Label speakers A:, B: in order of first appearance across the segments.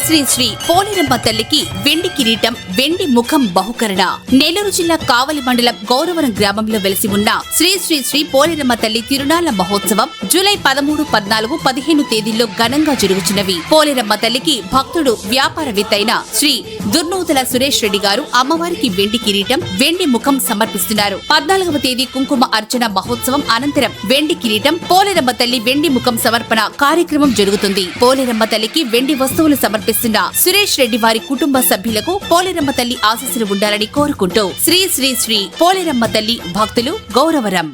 A: శ్రీ శ్రీ పోలేరమ్మ తల్లికి వెండి కిరీటం, వెండి ముఖం బహుకరణ. నెల్లూరు జిల్లా కావలి మండలం గౌరవరం గ్రామంలో వెలిసి ఉన్న శ్రీ శ్రీ శ్రీ పోలేరమ్మ తల్లి తిరునాళ్ల మహోత్సవం జూలై 13, 14, 15 తేదీల్లో ఘనంగా జరుగుతున్నవి. పోలేరమ్మ తల్లికి భక్తుడు వ్యాపారవేత్త అయిన శ్రీ దుర్నూతల సురేష్ రెడ్డి గారు అమ్మవారికి వెండి కిరీటం, వెండి ముఖం సమర్పిస్తున్నారు. 14వ తేదీ కుంకుమ అర్చన మహోత్సవం అనంతరం వెండి కిరీటం, పోలేరమ్మ తల్లి వెండి ముఖం సమర్పణ కార్యక్రమం జరుగుతుంది. పోలేరమ్మ తల్లికి వెండి వస్తువులు సమర్పిస్తున్న సురేష్ రెడ్డి వారి కుటుంబ సభ్యులకు పోలేరమ్మ తల్లి ఆశీస్సులు ఉండాలని కోరుకుంటూ శ్రీ శ్రీ శ్రీ పోలేరమ్మ తల్లి భక్తులు గౌరవరం.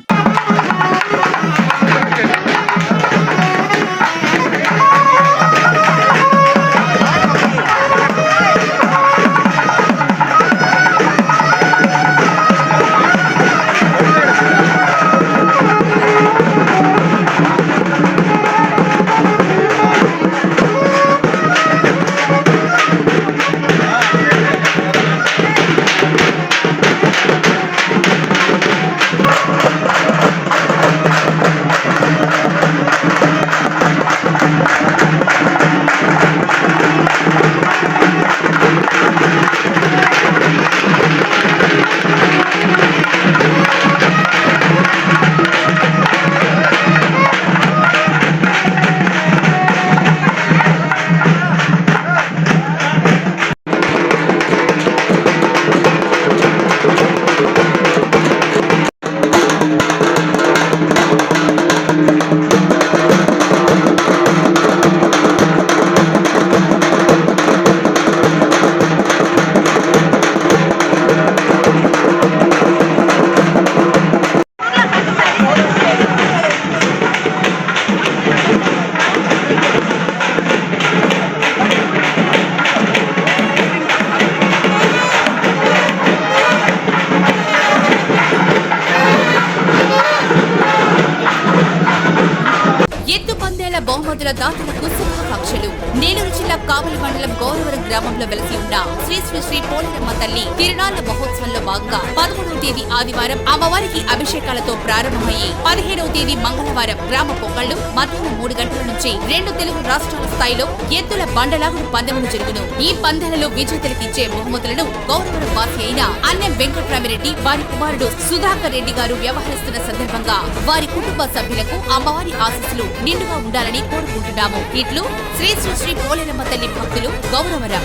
A: బహుమతుల దాతలకు శుభాకాంక్షలు. నెల్లూరు జిల్లా కావలి మండలం గౌరవరం గ్రామంలో వెలసి ఉన్న శ్రీ శ్రీ శ్రీ పోలేరమ్మ తల్లి తిరునాళ్ల మహోత్సవంలో భాగంగా 13వ తేదీ ఆదివారం అమ్మవారికి అభిషేకాలతో ప్రారంభమయ్యి 15వ తేదీ మంగళవారం గ్రామ పొంగళ్లు మధ్యాహ్నం 3 గంటల నుంచి 2 తెలుగు రాష్ట్రాల స్థాయిలో ఎద్దుల బండలాగుడు పందెములు జరుగును. ఈ పందాలలో విజేతలకిచ్చే బహుమతులను గౌరవరం వాసి అయిన అన్నెం వెంకట్రామిరెడ్డి వారి కుమారుడు సుధాకర్ రెడ్డి గారు వ్యవహరిస్తున్న సందర్భంగా వారి కుటుంబ సభ్యులకు అమ్మవారి ఆశీస్సులు నిండుగా ఉండాలని కోరుకుంటున్నాము. ఇట్లు శ్రీ శ్రీ శ్రీ పోలేరమ్మ తల్లి భక్తులు గౌరవరం.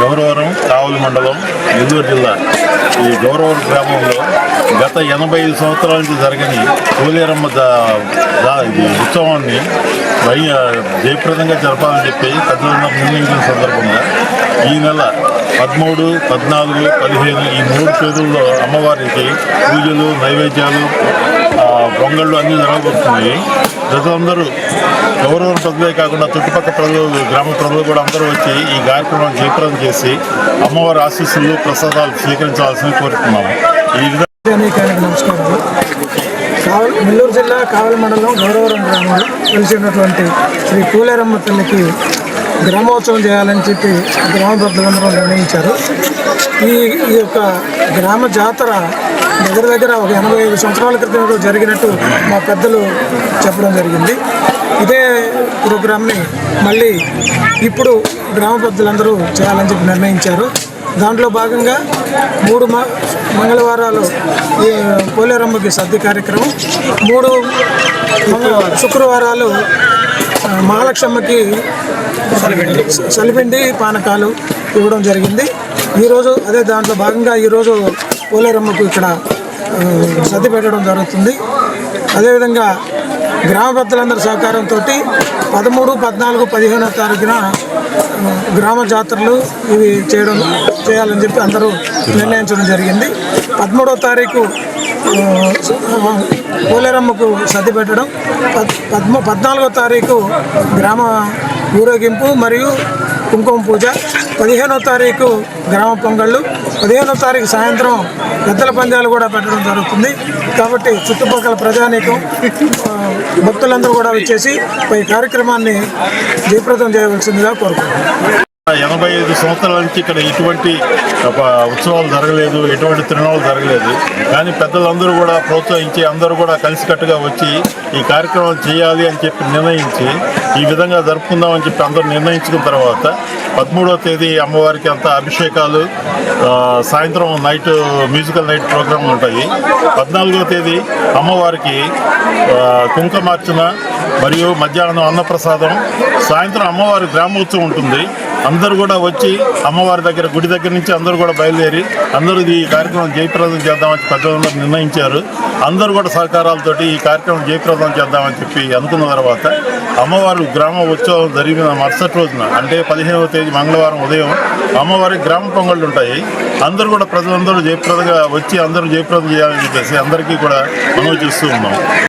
B: గౌరవరం కావలి మండలం నెల్లూరు జిల్లా ఈ గౌరవరం గ్రామంలో గత 85 సంవత్సరాల నుంచి జరగని పోలేరమ్మ ఉత్సవాన్ని జయప్రదంగా జరపాలని చెప్పి పెద్దలందరూ నిర్ణయించిన సందర్భంగా ఈ నెల 13, 14, 15 ఈ 3 తేదీల్లో అమ్మవారికి పూజలు, నైవేద్యాలు, పొంగళ్ళు అన్నీ జరగబోతున్నాయి. ప్రజలందరూ గౌరవం ప్రజలే కాకుండా చుట్టుపక్కల ప్రజలు, గ్రామ ప్రజలు కూడా అందరూ వచ్చి ఈ కార్యక్రమాన్ని జయప్రదం చేసి అమ్మవారి ఆశీస్సులు, ప్రసాదాలు స్వీకరించాల్సింది కోరుతున్నాము. ఈ విధంగా
C: నమస్కారాలు. నెల్లూరు జిల్లా కావలి మండలం గౌరవరం గ్రామంలో వెలిసినటువంటి శ్రీ పోలేరమ్మ తల్లికి గ్రామోత్సవం చేయాలని చెప్పి గ్రామ పెద్దలందరూ నిర్ణయించారు. ఈ యొక్క గ్రామ జాతర దగ్గర ఒక 85 సంవత్సరాల క్రితం జరిగినట్టు మా పెద్దలు చెప్పడం జరిగింది. ఇదే ప్రోగ్రామ్ని మళ్ళీ ఇప్పుడు గ్రామ పెద్దలందరూ చేయాలని చెప్పి నిర్ణయించారు. దాంట్లో భాగంగా 3 మంగళవారాలు ఈ పోలేరమ్మకి సద్ది కార్యక్రమం, 3 శుక్రవారాలు మహాలక్ష్మకి సలిపిండి పానకాలు ఇవ్వడం జరిగింది. ఈరోజు అదే దాంట్లో భాగంగా ఈరోజు పోలేరమ్మకు ఇక్కడ సద్ది పెట్టడం జరుగుతుంది. అదేవిధంగా గ్రామ పెద్దలందరి సహకారంతో 13, 14, 15వ తారీఖున గ్రామ జాతరలు ఇవి చేయాలని చెప్పి అందరూ నిర్ణయించడం జరిగింది. 13వ తారీఖు పోలేరమ్మకు సద్ది పెట్టడం, 14వ తారీఖు గ్రామ ఊరేగింపు మరియు కుంకుమ పూజ, 15వ తారీఖు గ్రామ పొంగళ్ళు, 15వ తారీఖు సాయంత్రం పెద్దల పందాలు కూడా పెట్టడం జరుగుతుంది. కాబట్టి చుట్టుపక్కల ప్రజానీకం, భక్తులందరూ కూడా వచ్చేసి ఈ కార్యక్రమాన్ని జయప్రదం చేయవలసిందిగా కోరుకుంటున్నాను.
B: 85 సంవత్సరాల నుంచి ఇక్కడ ఎటువంటి ఉత్సవాలు జరగలేదు, ఎటువంటి తిరునాళ్ళు జరగలేదు. కానీ పెద్దలందరూ కూడా ప్రోత్సహించి అందరూ కూడా కలిసికట్టుగా వచ్చి ఈ కార్యక్రమం చేయాలి అని చెప్పి నిర్ణయించి ఈ విధంగా జరుపుకుందామని చెప్పి అందరూ నిర్ణయించుకున్న తర్వాత 13వ తేదీ అమ్మవారికి అంతా అభిషేకాలు, సాయంత్రం నైట్ మ్యూజికల్ నైట్ ప్రోగ్రాంలు ఉంటాయి. 14వ తేదీ అమ్మవారికి కుంకుమార్చన మరియు మధ్యాహ్నం అన్నప్రసాదం, సాయంత్రం అమ్మవారి గ్రామోత్సవం ఉంటుంది. అందరూ కూడా వచ్చి అమ్మవారి దగ్గర గుడి దగ్గర నుంచి అందరూ కూడా బయలుదేరి అందరూ ఈ కార్యక్రమం జయప్రదం చేద్దామని పెద్దలందరూ నిర్ణయించారు. అందరూ కూడా సహకారాలతోటి ఈ కార్యక్రమం జయప్రదం చేద్దామని చెప్పి అనుకున్న తర్వాత అమ్మవారి గ్రామ ఉత్సవం జరిగిన మరుసటి రోజున అంటే 15వ తేదీ మంగళవారం ఉదయం అమ్మవారి గ్రామ పొంగళ్ళు ఉంటాయి. అందరూ కూడా ప్రజలందరూ జయప్రదంగా వచ్చి అందరూ జయప్రదం చేయాలని చెప్పేసి అందరికీ కూడా మనవి చేస్తూ ఉన్నాం.